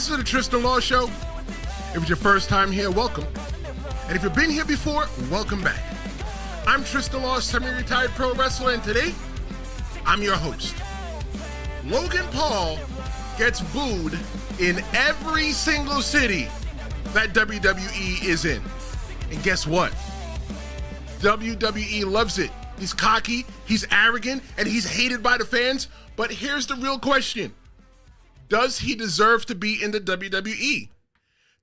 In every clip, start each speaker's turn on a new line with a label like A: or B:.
A: This is the Tristan Law Show. If it's your first time here, welcome. And if you've been here before, welcome back. I'm Tristan Law, semi-retired pro wrestler, and today, I'm your host. Logan Paul gets booed in every single city that WWE is in. And guess what? WWE loves it. He's cocky, he's arrogant, and he's hated by the fans. But here's the real question. Does he deserve to be in the WWE?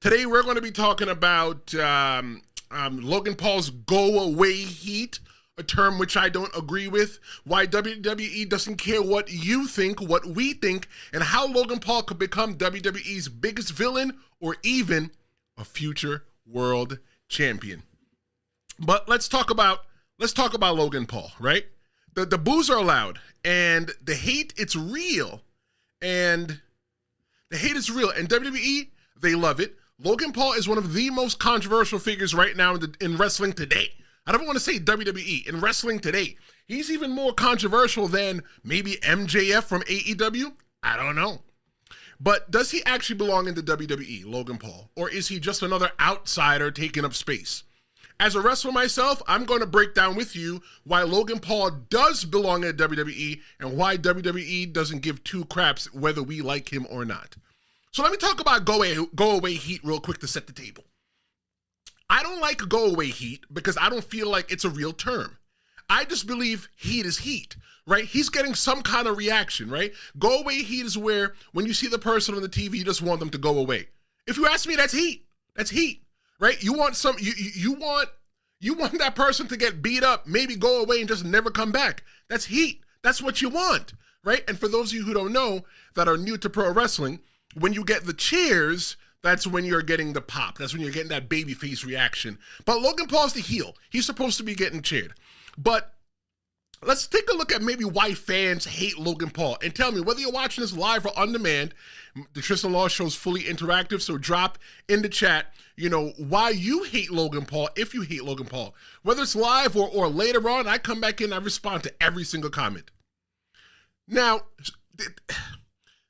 A: Today, we're going to be talking about Logan Paul's go-away heat, a term which I don't agree with, why WWE doesn't care what you think, what we think, and how Logan Paul could become WWE's biggest villain or even a future world champion. But let's talk about Logan Paul, right? The boos are loud, and the hate, it's real. And the hate is real, and WWE, they love it. Logan Paul is one of the most controversial figures right now in wrestling today. I don't want to say WWE, in wrestling today. He's even more controversial than maybe MJF from AEW. I don't know. But does he actually belong in the WWE, Logan Paul? Or is he just another outsider taking up space? As a wrestler myself, I'm going to break down with you why Logan Paul does belong in WWE and why WWE doesn't give two craps whether we like him or not. So let me talk about go-away heat real quick to set the table. I don't like go-away heat because I don't feel like it's a real term. I just believe heat is heat, right? He's getting some kind of reaction, right? Go-away heat is where when you see the person on the TV, you just want them to go away. If you ask me, that's heat. That's heat, right? You want you want that person to get beat up, maybe go away and just never come back. That's heat. That's what you want, right? And for those of you who don't know, that are new to pro wrestling, when you get the cheers, that's when you're getting the pop. That's when you're getting that babyface reaction. But Logan Paul's the heel. He's supposed to be getting cheered. But let's take a look at maybe why fans hate Logan Paul. And tell me, whether you're watching this live or on demand, the Tristan Law Show is fully interactive, so drop in the chat, why you hate Logan Paul, if you hate Logan Paul. Whether it's live or later on, I come back in, I respond to every single comment. Now,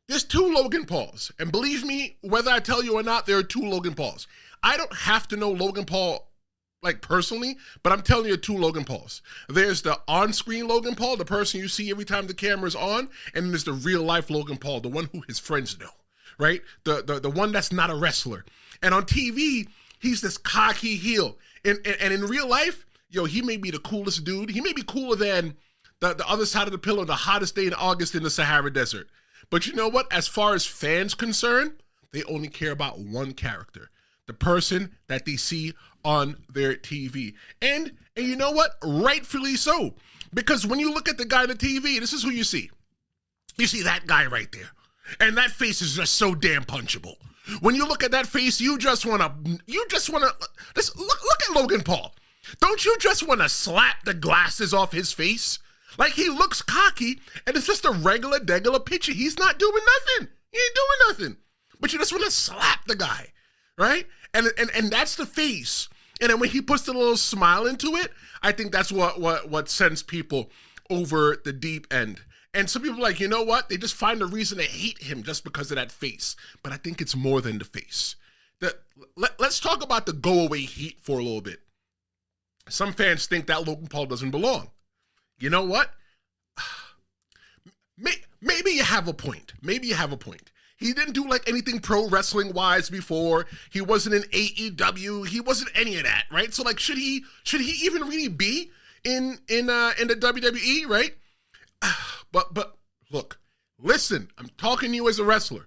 A: there's two Logan Pauls, and believe me, whether I tell you or not, there are two Logan Pauls. I don't have to know Logan Paul, personally, but I'm telling you two Logan Pauls. There's the on-screen Logan Paul, the person you see every time the camera's on, and there's the real-life Logan Paul, the one who his friends know, right? The one that's not a wrestler. And on TV, he's this cocky heel. And in real life, he may be the coolest dude. He may be cooler than the other side of the pillow, the hottest day in August in the Sahara Desert. But you know what? As far as fans concerned, they only care about one character, the person that they see on their TV. And you know what? Rightfully so. Because when you look at the guy on the TV, this is who you see. You see that guy right there. And that face is just so damn punchable. When you look at that face, you just want to, just look at Logan Paul. Don't you just want to slap the glasses off his face? Like, he looks cocky, and it's just a regular picture. He's not doing nothing. He ain't doing nothing. But you just want to slap the guy, right? And that's the face. And then when he puts the little smile into it, I think that's what sends people over the deep end. And some people are like, you know what? They just find a reason to hate him just because of that face. But I think it's more than the face. Let's talk about the go-away heat for a little bit. Some fans think that Logan Paul doesn't belong. You know what? Maybe you have a point. Maybe you have a point. He didn't do anything pro wrestling wise before. He wasn't in AEW. He wasn't any of that, right? So should he even really be in the WWE, right? But look, listen, I'm talking to you as a wrestler.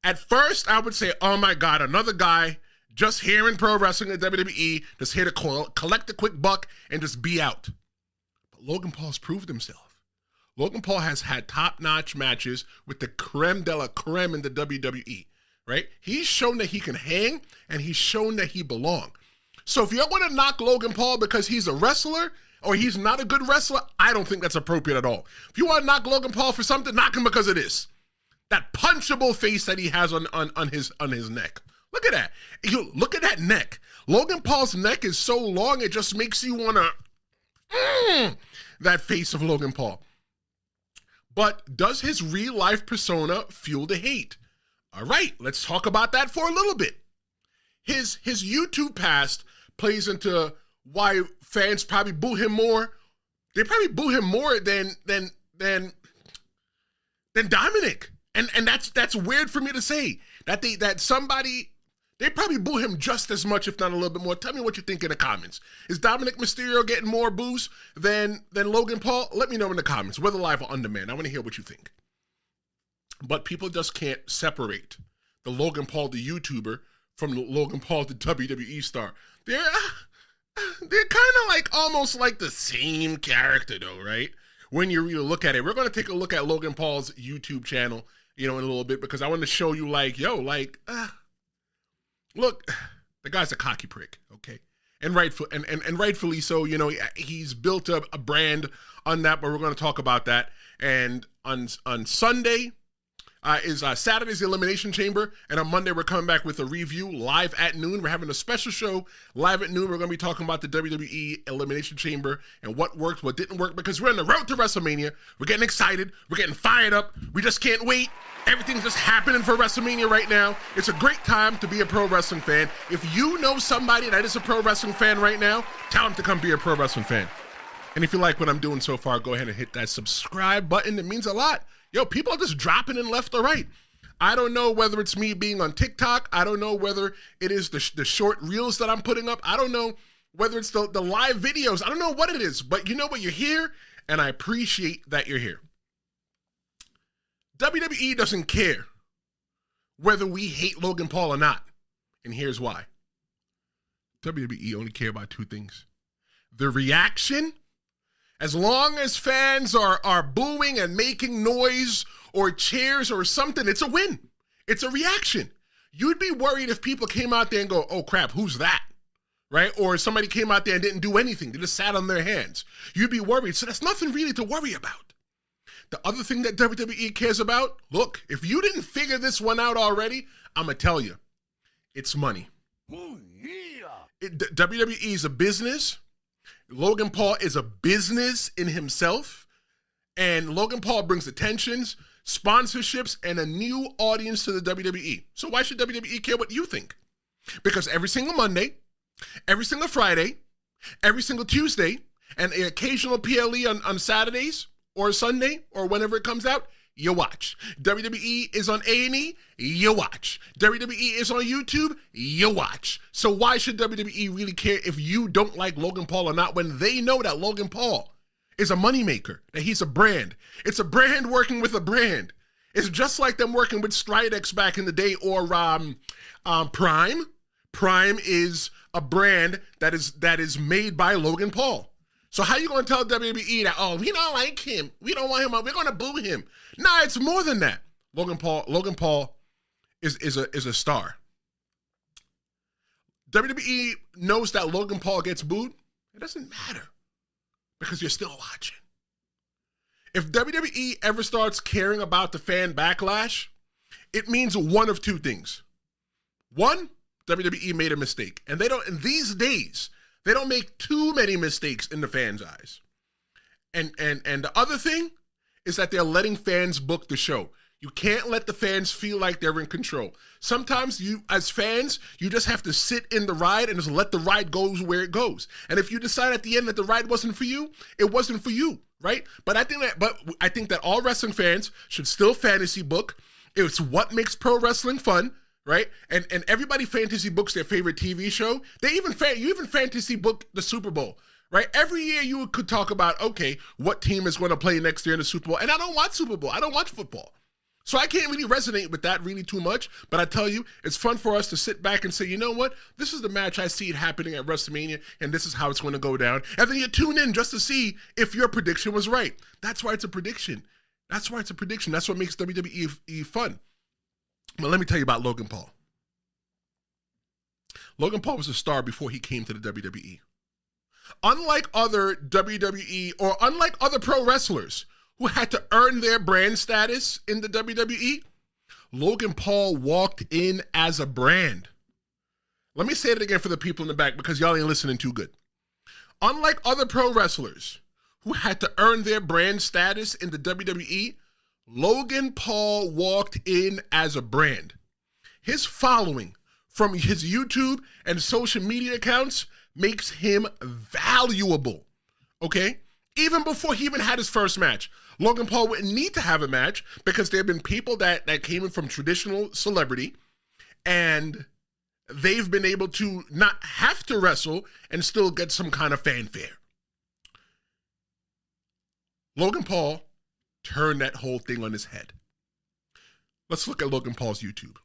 A: At first, I would say, oh my God, another guy just here in pro wrestling at WWE, just here to collect a quick buck and just be out. Logan Paul's proved himself. Logan Paul has had top-notch matches with the creme de la creme in the WWE, right? He's shown that he can hang, and he's shown that he belongs. So if you're going to knock Logan Paul because he's a wrestler or he's not a good wrestler, I don't think that's appropriate at all. If you want to knock Logan Paul for something, knock him because of this. That punchable face that he has on his neck. Look at that. Look at that neck. Logan Paul's neck is so long, it just makes you want to... that face of Logan Paul. But does his real life persona fuel the hate? All right, let's talk about that for a little bit. His YouTube past plays into why fans probably boo him more. They probably boo him more than Dominic. And that's weird for me to say. They probably boo him just as much, if not a little bit more. Tell me what you think in the comments. Is Dominic Mysterio getting more boos than Logan Paul? Let me know in the comments, whether live or on demand. I want to hear what you think. But people just can't separate the Logan Paul, the YouTuber, from the Logan Paul, the WWE star. They're kind of like almost like the same character, though, right? When you really look at it, we're going to take a look at Logan Paul's YouTube channel, in a little bit, because I want to show you, look, the guy's a cocky prick, okay? And rightfully so. He's built up a brand on that, but we're going to talk about that. And on Sunday is Saturday's Elimination Chamber, and on Monday we're coming back with a review live at noon. We're having a special show live at noon. We're going to be talking about the WWE Elimination Chamber and what worked, what didn't work, because we're on the road to WrestleMania. We're getting excited. We're getting fired up. We just can't wait. Everything's just happening for WrestleMania right now. It's a great time to be a pro wrestling fan. If you know somebody that is a pro wrestling fan right now, tell them to come be a pro wrestling fan. And if you like what I'm doing so far, go ahead and hit that subscribe button. It means a lot. Yo, people are just dropping in left or right. I don't know whether it's me being on TikTok. I don't know whether it is the short reels that I'm putting up. I don't know whether it's the live videos. I don't know what it is, but you know what? You're here, and I appreciate that you're here. WWE doesn't care whether we hate Logan Paul or not, and here's why. WWE only care about two things. The reaction. As long as fans are booing and making noise or cheers or something, it's a win. It's a reaction. You'd be worried if people came out there and go, oh crap, who's that? Right? Or somebody came out there and didn't do anything. They just sat on their hands. You'd be worried. So that's nothing really to worry about. The other thing that WWE cares about, look, if you didn't figure this one out already, I'm going to tell you, it's money. Oh, yeah. WWE is a business. Logan Paul is a business in himself, and Logan Paul brings attentions, sponsorships, and a new audience to the WWE. So why should WWE care what you think? Because every single Monday, every single Friday, every single Tuesday, and an occasional PLE on Saturdays or Sunday or whenever it comes out, you watch. WWE is on A&E, you watch. WWE is on YouTube, you watch. So why should WWE really care if you don't like Logan Paul or not when they know that Logan Paul is a moneymaker, that he's a brand? It's a brand working with a brand. It's just like them working with Stridex back in the day or Prime. Prime is a brand that is made by Logan Paul. So how you going to tell WWE that, oh, we don't like him, we don't want him, we're going to boo him? Nah, it's more than that. Logan Paul is a star. WWE knows that Logan Paul gets booed. It doesn't matter because you're still watching. If WWE ever starts caring about the fan backlash, it means one of two things. One, WWE made a mistake. And they don't, in these days, they don't make too many mistakes in the fans' eyes. And the other thing is that they're letting fans book the show. You can't let the fans feel like they're in control. Sometimes you, as fans, you just have to sit in the ride and just let the ride go where it goes. And if you decide at the end that the ride wasn't for you, it wasn't for you, right? But I think that all wrestling fans should still fantasy book. It's what makes pro wrestling fun. Right? And everybody fantasy books their favorite TV show. You even fantasy book the Super Bowl, right? Every year you could talk about, okay, what team is going to play next year in the Super Bowl? And I don't watch Super Bowl. I don't watch football. So I can't really resonate with that really too much. But I tell you, it's fun for us to sit back and say, you know what? This is the match I see it happening at WrestleMania, and this is how it's going to go down. And then you tune in just to see if your prediction was right. That's why it's a prediction. That's what makes WWE fun. But let me tell you about Logan Paul. Logan Paul was a star before he came to the WWE. Unlike other WWE or unlike other pro wrestlers who had to earn their brand status in the WWE, Logan Paul walked in as a brand. Let me say it again for the people in the back because y'all ain't listening too good. Unlike other pro wrestlers who had to earn their brand status in the WWE, Logan Paul walked in as a brand. His following from his YouTube and social media accounts makes him valuable, okay? Even before he even had his first match, Logan Paul wouldn't need to have a match because there have been people that came in from traditional celebrity and they've been able to not have to wrestle and still get some kind of fanfare. Logan Paul turned that whole thing on his head. Let's look at Logan Paul's YouTube.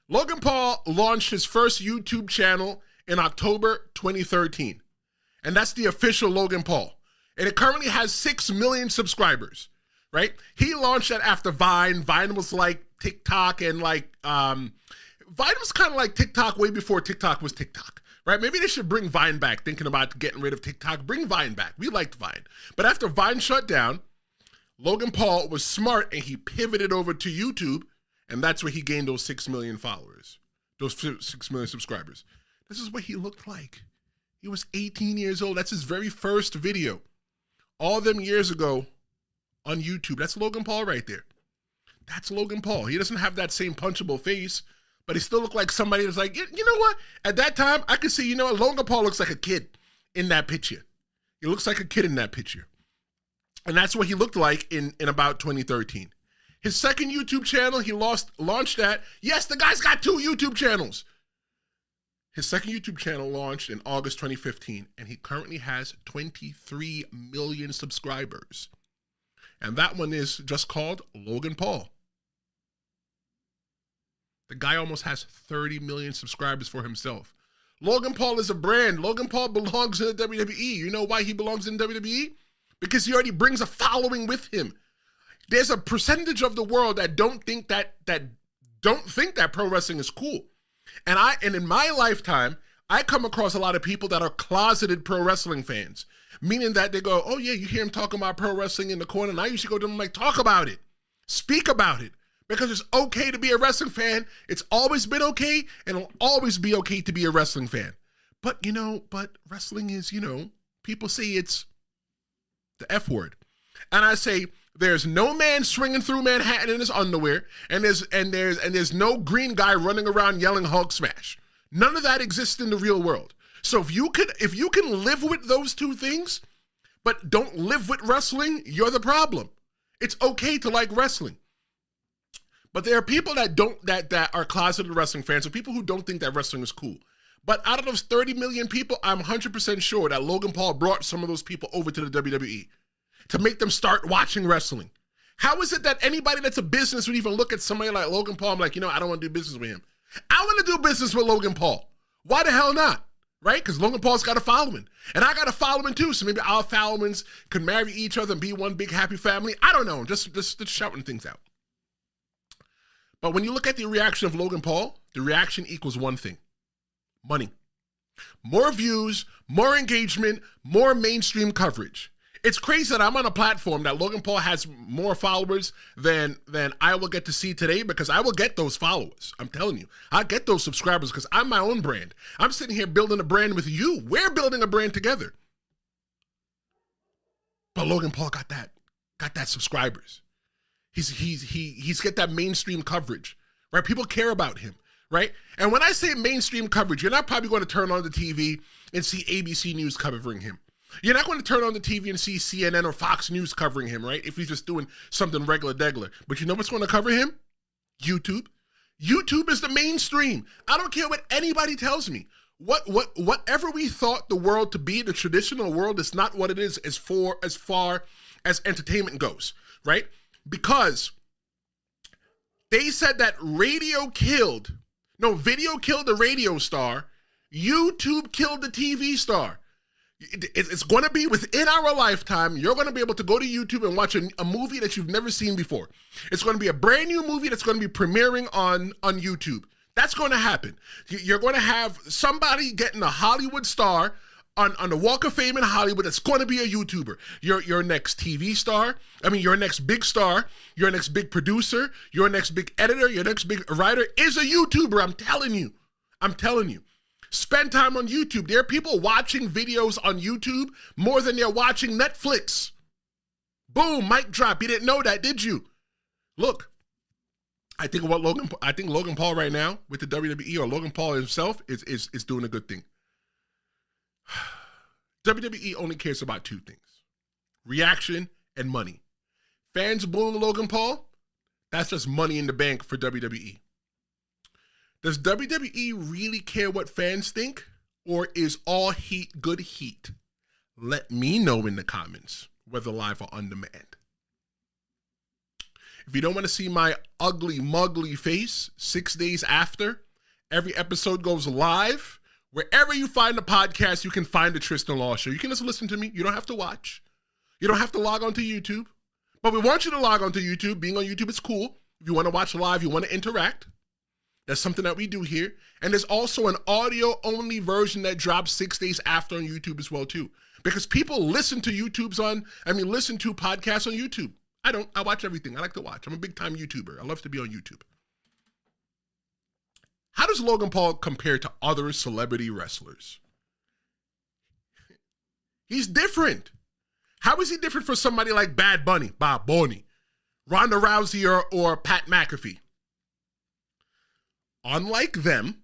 A: Logan Paul launched his first YouTube channel in October 2013. And that's the official Logan Paul. And it currently has 6 million subscribers, right? He launched that after Vine. Vine was like TikTok and Vine was kind of like TikTok way before TikTok was TikTok, right? Maybe they should bring Vine back, thinking about getting rid of TikTok. Bring Vine back. We liked Vine. But after Vine shut down, Logan Paul was smart and he pivoted over to YouTube, and that's where he gained those 6 million followers, those 6 million subscribers. This is what he looked like. He was 18 years old. That's his very first video. All them years ago on YouTube. That's Logan Paul right there. That's Logan Paul. He doesn't have that same punchable face, but he still looked like somebody that's like, you know what? At that time, I could see, Logan Paul looks like a kid in that picture. He looks like a kid in that picture. And that's what he looked like in about 2013. His second YouTube channel, he launched that. Yes, the guy's got 2 YouTube channels. His second YouTube channel launched in August 2015, and he currently has 23 million subscribers. And that one is just called Logan Paul. The guy almost has 30 million subscribers for himself. Logan Paul is a brand. Logan Paul belongs in the WWE. You know why he belongs in WWE? Because he already brings a following with him. There's a percentage of the world that don't think that pro wrestling is cool. And in my lifetime, I come across a lot of people that are closeted pro wrestling fans, meaning that they go, oh yeah, you hear him talking about pro wrestling in the corner, and I used to go to them like, talk about it, speak about it, because it's okay to be a wrestling fan. It's always been okay, and it'll always be okay to be a wrestling fan. But wrestling is, people say it's the F word. And I say, there's no man swinging through Manhattan in his underwear, and there's no green guy running around yelling Hulk smash. None of that exists in the real world. So if you can live with those two things, but don't live with wrestling, you're the problem. It's okay to like wrestling. But there are people that are closeted wrestling fans, or people who don't think that wrestling is cool. But out of those 30 million people, I'm 100% sure that Logan Paul brought some of those people over to the WWE to make them start watching wrestling. How is it that anybody that's a business would even look at somebody like Logan Paul? I'm like, I don't want to do business with him. I want to do business with Logan Paul. Why the hell not? Right? Because Logan Paul's got a following. And I got a following too. So maybe our followings could marry each other and be one big happy family. I don't know. Just shouting things out. But when you look at the reaction of Logan Paul, the reaction equals one thing: money. More views, more engagement, more mainstream coverage. It's crazy that I'm on a platform that Logan Paul has more followers than I will get to see today, because I will get those followers. I'm telling you, I get those subscribers because I'm my own brand. I'm sitting here building a brand with you. We're building a brand together. But Logan Paul got that subscribers. He's got that mainstream coverage, right? People care about him, right? And when I say mainstream coverage, you're not probably going to turn on the TV and see ABC News covering him. You're not going to turn on the TV and see CNN or Fox News covering him, right? If he's just doing something regular. But you know what's going to cover him? YouTube. YouTube is the mainstream. I don't care what anybody tells me. Whatever we thought the world to be, the traditional world, is not what it is as far as entertainment goes, right? Because they said that video killed the radio star. YouTube killed the TV star. It's going to be within our lifetime. You're going to be able to go to YouTube and watch a movie that you've never seen before. It's going to be a brand new movie that's going to be premiering on YouTube. That's going to happen. You're going to have somebody getting a Hollywood star on the Walk of Fame in Hollywood that's going to be a YouTuber. Your next TV star, your next big star, your next big producer, your next big editor, your next big writer is a YouTuber. I'm telling you. Spend time on YouTube. There are people watching videos on YouTube more than they're watching Netflix. Boom, mic drop. You didn't know that, did you? Look, I think Logan Paul right now with the WWE, or Logan Paul himself, is doing a good thing. WWE only cares about two things: reaction and money. Fans booing Logan Paul, that's just money in the bank for WWE. Does WWE really care what fans think, or is all heat good heat? Let me know in the comments, whether live or on demand. If you don't want to see my ugly, muggly face 6 days after every episode goes live, wherever you find the podcast, you can find the Tristan Law Show. You can just listen to me. You don't have to watch. You don't have to log onto YouTube. But we want you to log onto YouTube. Being on YouTube is cool. If you want to watch live, you want to interact. That's something that we do here. And there's also an audio-only version that drops 6 days after on YouTube as well, too. Because people listen to listen to podcasts on YouTube. I don't. I watch everything. I like to watch. I'm a big-time YouTuber. I love to be on YouTube. How does Logan Paul compare to other celebrity wrestlers? He's different. How is he different for somebody like Bad Bunny, Bob Bunny, Ronda Rousey, or Pat McAfee? Unlike them,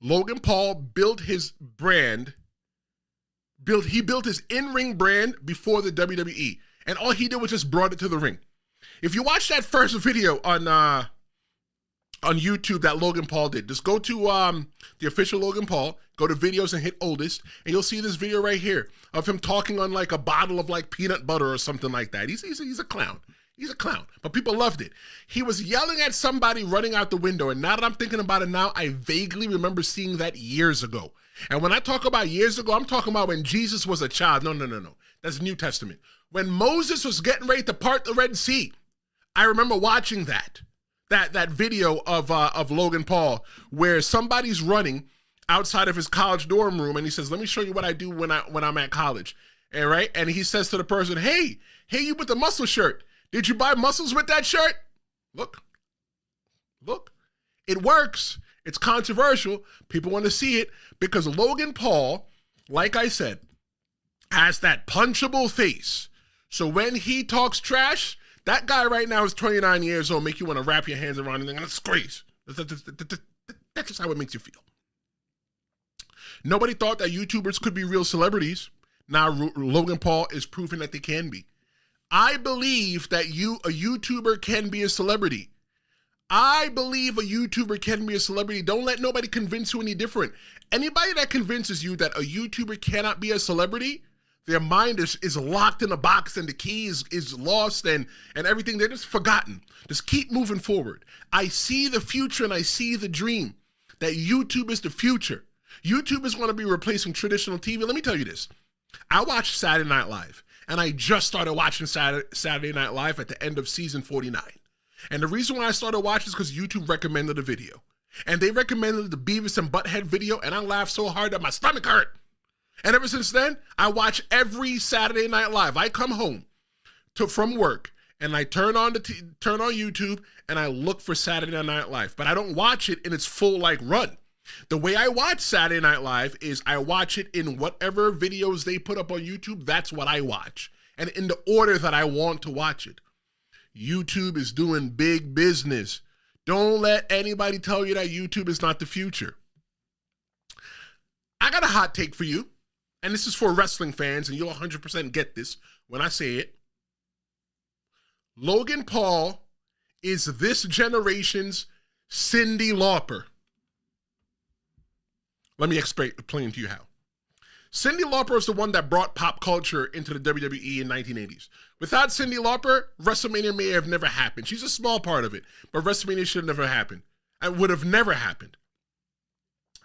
A: Logan Paul built his brand. He built his in-ring brand before the WWE. And all he did was just brought it to the ring. If you watch that first video on YouTube that Logan Paul did, just go to the official Logan Paul, go to videos and hit oldest, and you'll see this video right here of him talking on like a bottle of like peanut butter or something like that. He's a clown. He's a clown, but people loved it. He was yelling at somebody running out the window, and now that I'm thinking about it now, I vaguely remember seeing that years ago. And when I talk about years ago, I'm talking about when Jesus was a child. No. That's New Testament. When Moses was getting ready to part the Red Sea, I remember watching that video of Logan Paul where somebody's running outside of his college dorm room, and he says, "Let me show you what I do when I'm at college." And he says to the person, "Hey, you with the muscle shirt. Did you buy muscles with that shirt? Look. It works. It's controversial. People want to see it because Logan Paul, like I said, has that punchable face. So when he talks trash, that guy right now is 29 years old, make you want to wrap your hands around and that's crazy. That's just how it makes you feel. Nobody thought that YouTubers could be real celebrities. Now Logan Paul is proving that they can be. I believe that a YouTuber can be a celebrity. I believe a YouTuber can be a celebrity. Don't let nobody convince you any different. Anybody that convinces you that a YouTuber cannot be a celebrity, their mind is locked in a box and the key is lost and everything. They're just forgotten. Just keep moving forward. I see the future and I see the dream that YouTube is the future. YouTube is going to be replacing traditional TV. Let me tell you this. I watched Saturday Night Live, and I just started watching Saturday Night Live at the end of season 49. And the reason why I started watching is because YouTube recommended a video. And they recommended the Beavis and Butthead video, and I laughed so hard that my stomach hurt. And ever since then, I watch every Saturday Night Live. I come home from work, and I turn on YouTube, and I look for Saturday Night Live. But I don't watch it in its full run. The way I watch Saturday Night Live is I watch it in whatever videos they put up on YouTube. That's what I watch, and in the order that I want to watch it. YouTube is doing big business. Don't let anybody tell you that YouTube is not the future. I got a hot take for you, and this is for wrestling fans, and you'll 100% get this when I say it. Logan Paul is this generation's Cyndi Lauper. Let me explain to you how. Cyndi Lauper is the one that brought pop culture into the WWE in 1980s. Without Cyndi Lauper, WrestleMania may have never happened. She's a small part of it, but WrestleMania should have never happened. It would have never happened.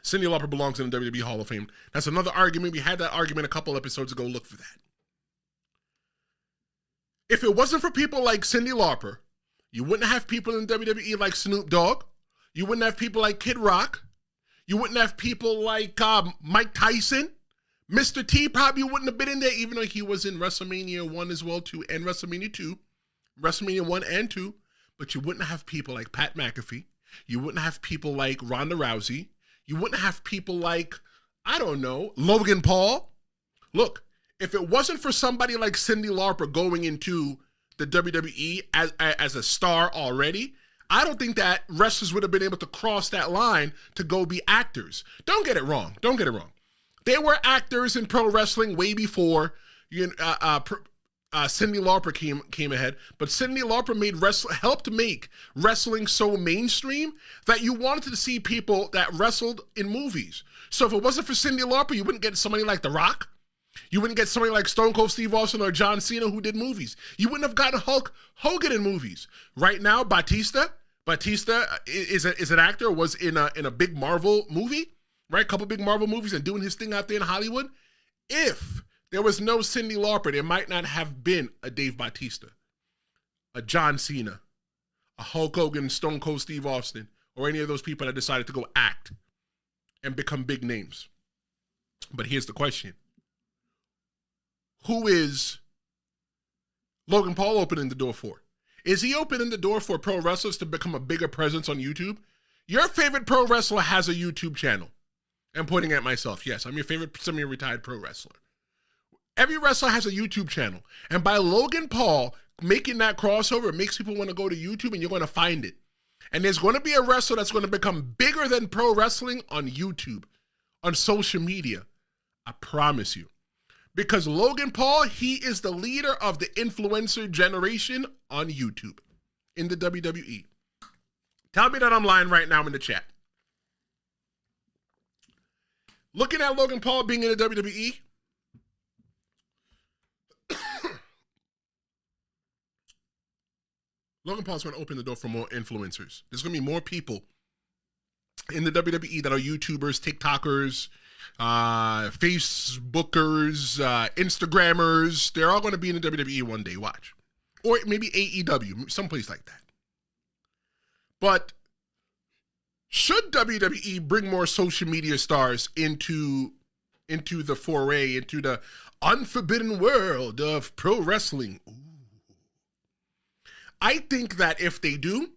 A: Cyndi Lauper belongs in the WWE Hall of Fame. That's another argument. We had that argument a couple episodes ago. Look for that. If it wasn't for people like Cyndi Lauper, you wouldn't have people in WWE like Snoop Dogg. You wouldn't have people like Kid Rock. You wouldn't have people like Mike Tyson. Mr. T probably wouldn't have been in there, even though he was in WrestleMania 1 as well, too, and WrestleMania 2. WrestleMania 1 and 2. But you wouldn't have people like Pat McAfee. You wouldn't have people like Ronda Rousey. You wouldn't have people like, I don't know, Logan Paul. Look, if it wasn't for somebody like Cyndi Lauper going into the WWE as a star already, I don't think that wrestlers would have been able to cross that line to go be actors. Don't get it wrong. Don't get it wrong. There were actors in pro wrestling way before Cyndi Lauper came ahead, but Cyndi Lauper helped make wrestling so mainstream that you wanted to see people that wrestled in movies. So if it wasn't for Cyndi Lauper, you wouldn't get somebody like The Rock. You wouldn't get somebody like Stone Cold Steve Austin or John Cena who did movies. You wouldn't have gotten Hulk Hogan in movies. Right now, Batista is an actor, was in a big Marvel movie, right? A couple big Marvel movies and doing his thing out there in Hollywood. If there was no Cyndi Lauper, there might not have been a Dave Bautista, a John Cena, a Hulk Hogan, Stone Cold Steve Austin, or any of those people that decided to go act and become big names. But here's the question. Who is Logan Paul opening the door for? Is he opening the door for pro wrestlers to become a bigger presence on YouTube? Your favorite pro wrestler has a YouTube channel. I'm pointing at myself. Yes, I'm your favorite semi-retired pro wrestler. Every wrestler has a YouTube channel. And by Logan Paul making that crossover, it makes people want to go to YouTube and you're going to find it. And there's going to be a wrestler that's going to become bigger than pro wrestling on YouTube, on social media. I promise you. Because Logan Paul, he is the leader of the influencer generation on YouTube in the WWE. Tell me that I'm lying right now in the chat. Looking at Logan Paul being in the WWE, Logan Paul's going to open the door for more influencers. There's going to be more people in the WWE that are YouTubers, TikTokers, Facebookers, Instagrammers. They're all going to be in the WWE one day. Watch. Or maybe AEW, someplace like that. But should WWE bring more social media stars into the foray, into the unforbidden world of pro wrestling? Ooh. I think that if they do,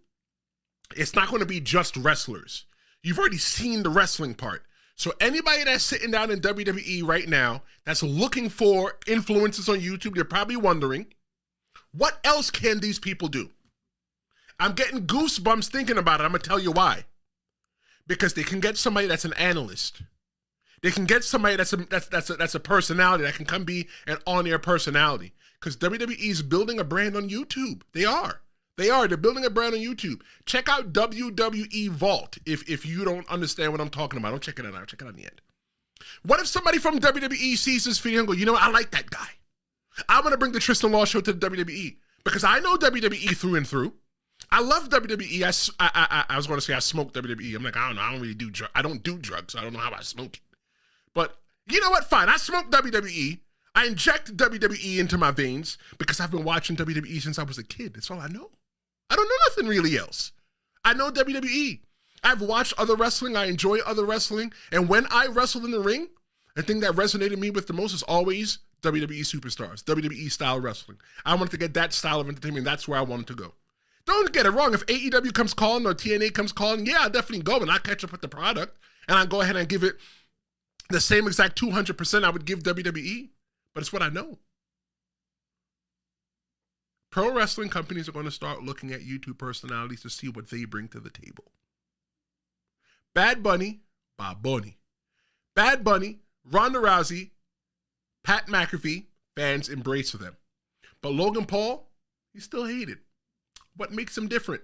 A: it's not going to be just wrestlers. You've already seen the wrestling part. So anybody that's sitting down in WWE right now that's looking for influencers on YouTube, they're probably wondering, what else can these people do? I'm getting goosebumps thinking about it. I'm going to tell you why. Because they can get somebody that's an analyst. They can get somebody that's a personality that can come be an on-air personality. Because WWE is building a brand on YouTube. They are. They're building a brand on YouTube. Check out WWE Vault if you don't understand what I'm talking about. Don't check it out now. Check it out in the end. What if somebody from WWE sees this video and go, you know what? I like that guy. I'm going to bring the Tristan Law Show to the WWE. Because I know WWE through and through. I love WWE. I was going to say I smoke WWE. I'm like, I don't know. I don't really do drugs. I don't do drugs. So I don't know how I smoke it. But you know what? Fine. I smoke WWE. I inject WWE into my veins because I've been watching WWE since I was a kid. That's all I know. I don't know nothing really else. I know WWE. I've watched other wrestling. I enjoy other wrestling. And when I wrestled in the ring, the thing that resonated me with the most is always WWE superstars, WWE style wrestling. I wanted to get that style of entertainment. That's where I wanted to go. Don't get it wrong. If AEW comes calling or TNA comes calling, yeah, I'll definitely go and I'll catch up with the product. And I'll go ahead and give it the same exact 200% I would give WWE. But it's what I know. Pro wrestling companies are going to start looking at YouTube personalities to see what they bring to the table. Bad Bunny, Bob Bunny. Bad Bunny, Ronda Rousey, Pat McAfee, fans embrace them. But Logan Paul, he's still hated. What makes him different?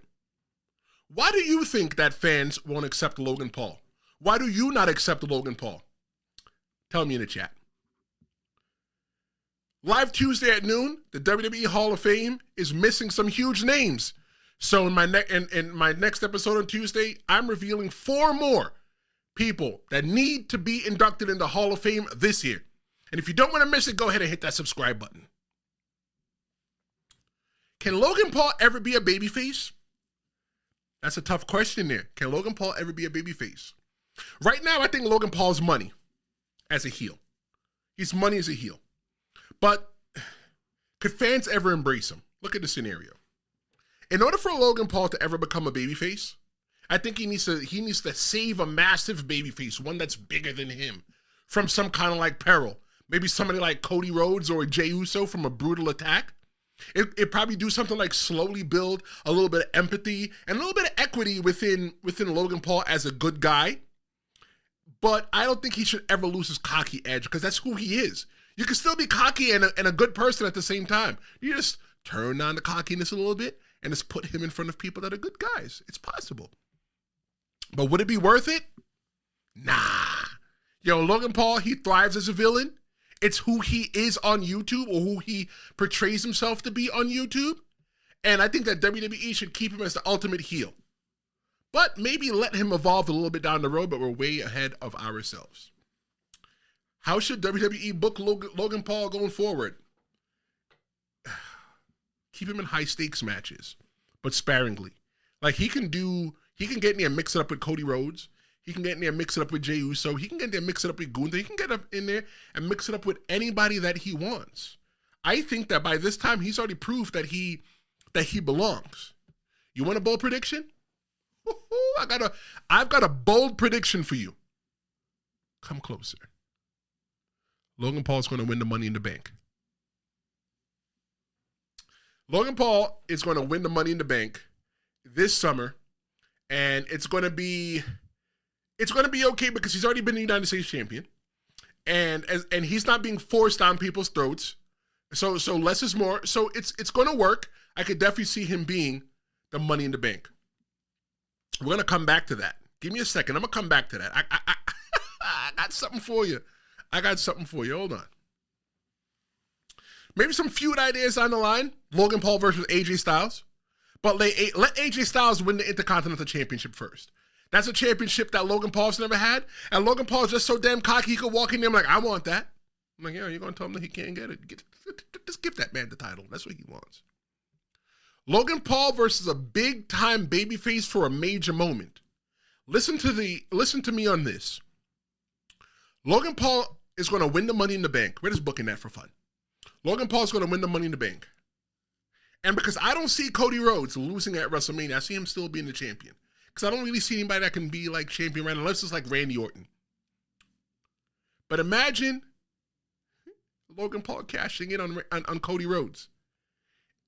A: Why do you think that fans won't accept Logan Paul? Why do you not accept Logan Paul? Tell me in the chat. Live Tuesday at noon, the WWE Hall of Fame is missing some huge names. So in my next episode on Tuesday, I'm revealing 4 more people that need to be inducted in the Hall of Fame this year. And if you don't want to miss it, go ahead and hit that subscribe button. Can Logan Paul ever be a babyface? That's a tough question there. Can Logan Paul ever be a babyface? Right now, I think Logan Paul's money as a heel. He's money as a heel. But could fans ever embrace him? Look at the scenario. In order for Logan Paul to ever become a babyface, I think he needs to save a massive babyface, one that's bigger than him, from some kind of like peril. Maybe somebody like Cody Rhodes or Jey Uso from a brutal attack. It probably do something like slowly build a little bit of empathy and a little bit of equity within Logan Paul as a good guy. But I don't think he should ever lose his cocky edge, because that's who he is. You can still be cocky and a good person at the same time. You just turn on the cockiness a little bit and just put him in front of people that are good guys. It's possible. But would it be worth it? Nah. Yo, Logan Paul, he thrives as a villain. It's who he is on YouTube, or who he portrays himself to be on YouTube. And I think that WWE should keep him as the ultimate heel. But maybe let him evolve a little bit down the road, but we're way ahead of ourselves. How should WWE book Logan Paul going forward? Keep him in high stakes matches, but sparingly. Like he can get in there and mix it up with Cody Rhodes. He can get in there and mix it up with Jey Uso. He can get in there and mix it up with Gunther. He can get up in there and mix it up with anybody that he wants. I think that by this time, he's already proved that he belongs. You want a bold prediction? I've got a bold prediction for you. Come closer. Logan Paul is going to win the Money in the Bank. Logan Paul is going to win the Money in the Bank this summer, and it's going to be okay because he's already been the United States champion, and he's not being forced down people's throats. So less is more. So it's going to work. I could definitely see him being the Money in the Bank. We're going to come back to that. Give me a second. I'm going to come back to that. I got something for you. Hold on. Maybe some feud ideas on the line. Logan Paul versus AJ Styles. But let AJ Styles win the Intercontinental Championship first. That's a championship that Logan Paul's never had. And Logan Paul's just so damn cocky, he could walk in there and be like, I want that. I'm like, yeah, you're going to tell him that he can't get it. Just give that man the title. That's what he wants. Logan Paul versus a big-time babyface for a major moment. Listen to me on this. Logan Paul is going to win the Money in the Bank. We're just booking that for fun. Logan Paul is going to win the Money in the Bank. And because I don't see Cody Rhodes losing at WrestleMania, I see him still being the champion. Because I don't really see anybody that can be like champion right now, unless it's like Randy Orton. But imagine Logan Paul cashing in on Cody Rhodes.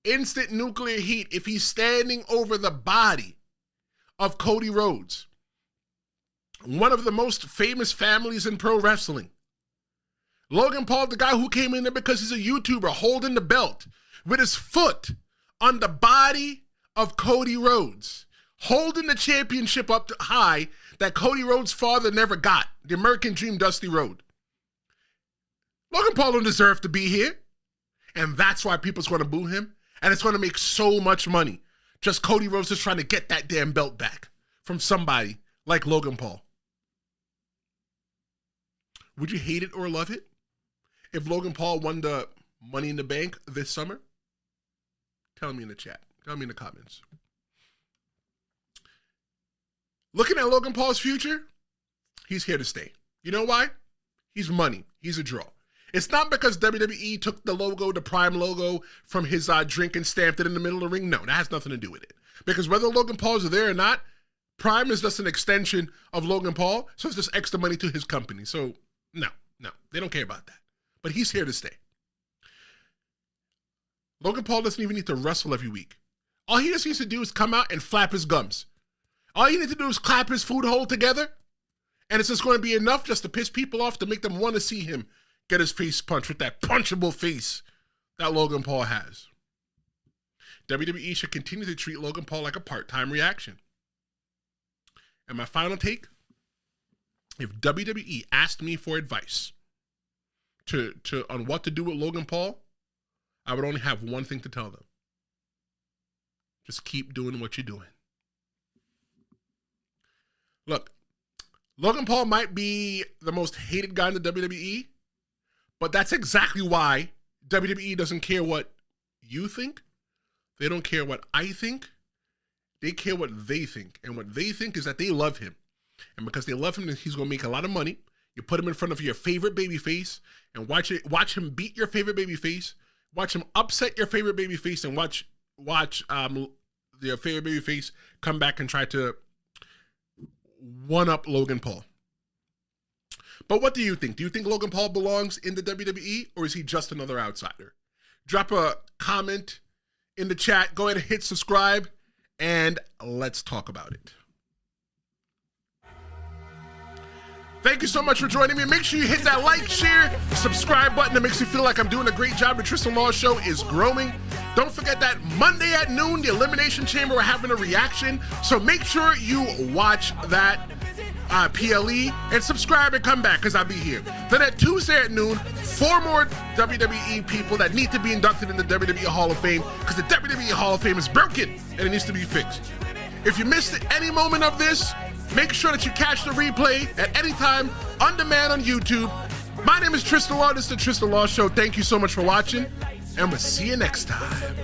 A: Instant nuclear heat if he's standing over the body of Cody Rhodes, one of the most famous families in pro wrestling. Logan Paul, the guy who came in there because he's a YouTuber, holding the belt with his foot on the body of Cody Rhodes, holding the championship up high that Cody Rhodes' father never got, the American Dream, Dusty Rhodes. Logan Paul don't deserve to be here, and that's why people's going to boo him. And it's going to make so much money. Just Cody Rhodes is trying to get that damn belt back from somebody like Logan Paul. Would you hate it or love it if Logan Paul won the Money in the Bank this summer? Tell me in the chat. Tell me in the comments. Looking at Logan Paul's future, he's here to stay. You know why? He's money. He's a draw. It's not because WWE took the logo, the Prime logo, from his drink and stamped it in the middle of the ring. No, that has nothing to do with it. Because whether Logan Paul's there or not, Prime is just an extension of Logan Paul, so it's just extra money to his company. So, no, they don't care about that. But he's here to stay. Logan Paul doesn't even need to wrestle every week. All he just needs to do is come out and flap his gums. All you need to do is clap his food hole together, and it's just going to be enough just to piss people off to make them want to see him get his face punched with that punchable face that Logan Paul has. WWE should continue to treat Logan Paul like a part-time reaction. And my final take, if WWE asked me for advice on what to do with Logan Paul, I would only have one thing to tell them. Just keep doing what you're doing. Look, Logan Paul might be the most hated guy in the WWE, but that's exactly why WWE doesn't care what you think. They don't care what I think. They care what they think. And what they think is that they love him. And because they love him, he's going to make a lot of money. You put him in front of your favorite babyface and watch him beat your favorite babyface. Watch him upset your favorite babyface and watch your favorite babyface come back and try to one-up Logan Paul. But what do you think? Do you think Logan Paul belongs in the WWE, or is he just another outsider? drop a comment in the chat. Go ahead and hit subscribe, and let's talk about it. Thank you so much for joining me. Make sure you hit that like, share, subscribe button. That makes me feel like I'm doing a great job. The Tristan Law Show is growing. Don't forget that Monday at noon, the Elimination Chamber, we're having a reaction. So make sure you watch that PLE and subscribe and come back because I'll be here. Then at Tuesday at noon, 4 more WWE people that need to be inducted in the WWE Hall of Fame because the WWE Hall of Fame is broken and it needs to be fixed. If you missed any moment of this, make sure that you catch the replay at any time on demand on YouTube. My name is Tristan Law. This is the Tristan Law Show. Thank you so much for watching, and we'll see you next time.